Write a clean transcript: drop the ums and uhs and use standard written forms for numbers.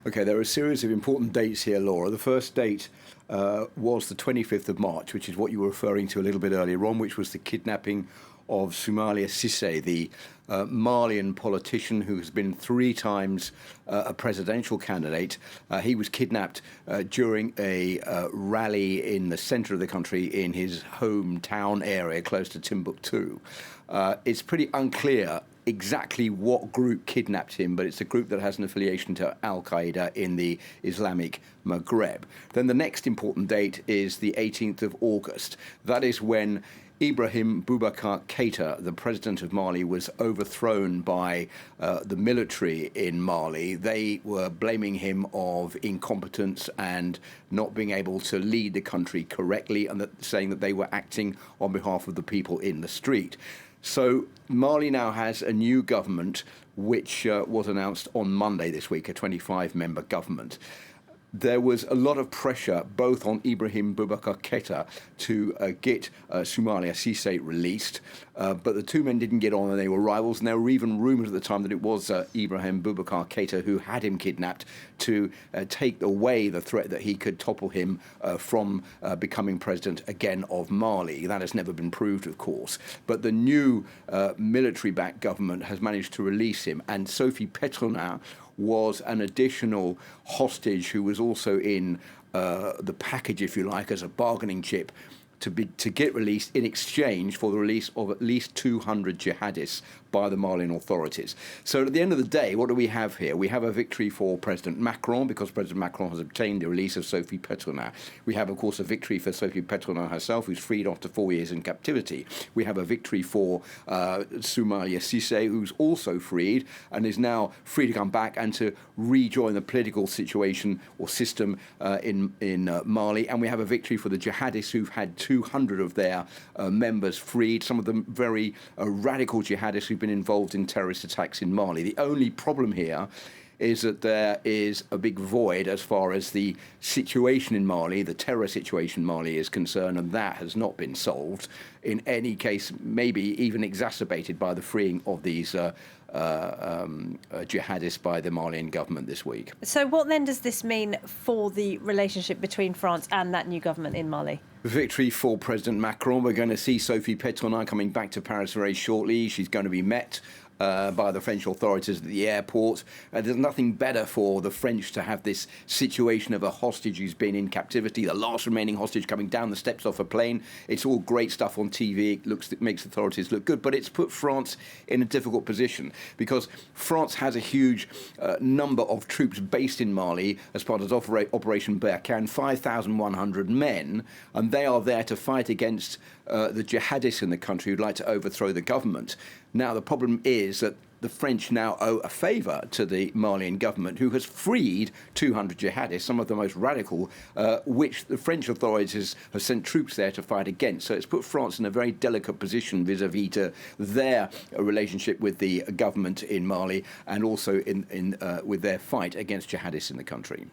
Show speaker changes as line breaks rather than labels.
Okay, there are a series of important dates here, Laura. The first date was the 25th of March, which is what you were referring to a little bit earlier on, which was the kidnapping of Soumaïla Cissé, the Malian politician who has been three times a presidential candidate. He was kidnapped during a rally in the centre of the country in his hometown area close to Timbuktu. It's pretty unclear exactly what group kidnapped him, but it's a group that has an affiliation to Al-Qaeda in the Islamic Maghreb. Then the next important date is the 18th of August. That is when Ibrahim Boubacar Keïta, the president of Mali, was overthrown by the military in Mali. They were blaming him of incompetence and not being able to lead the country correctly, and saying that they were acting on behalf of the people in the street. So Mali now has a new government, which was announced on Monday this week, a 25-member government. There was a lot of pressure both on Ibrahim Boubacar Keïta to get Soumaïla Cissé released, but the two men didn't get on and they were rivals, and there were even rumours at the time that it was Ibrahim Boubacar Keïta who had him kidnapped to take away the threat that he could topple him from becoming president again of Mali. That has never been proved, of course, but the new military-backed government has managed to release him, and Sophie Pétronin was an additional hostage who was also in the package, if you like, as a bargaining chip to get released in exchange for the release of at least 200 jihadists by the Malian authorities. So at the end of the day, what do we have here? We have a victory for President Macron, because President Macron has obtained the release of Sophie Pétronin. We have, of course, a victory for Sophie Pétronin herself, who's freed after 4 years in captivity. We have a victory for Soumaïla Cissé, who's also freed and is now free to come back and to rejoin the political situation or system in Mali. And we have a victory for the jihadists, who've had 200 of their members freed, some of them very radical jihadists who've been involved in terrorist attacks in Mali. The only problem here is that there is a big void as far as the situation in Mali, the terror situation in Mali is concerned, and that has not been solved. In any case, maybe even exacerbated by the freeing of these jihadists by the Malian government this week.
So what then does this mean for the relationship between France and that new government in Mali?
Victory for President Macron. We're going to see Sophie Pétronin coming back to Paris very shortly. She's going to be met by the French authorities at the airport. There's nothing better for the French to have this situation of a hostage who's been in captivity, the last remaining hostage coming down the steps off a plane. It's all great stuff on TV. It makes authorities look good, but it's put France in a difficult position because France has a huge number of troops based in Mali as part of Operation Barkhane, 5,100 men, and they are there to fight against the jihadists in the country who'd like to overthrow the government. Now, the problem is that the French now owe a favour to the Malian government, who has freed 200 jihadists, some of the most radical, which the French authorities have sent troops there to fight against. So it's put France in a very delicate position vis-à-vis to their relationship with the government in Mali, and also with their fight against jihadists in the country.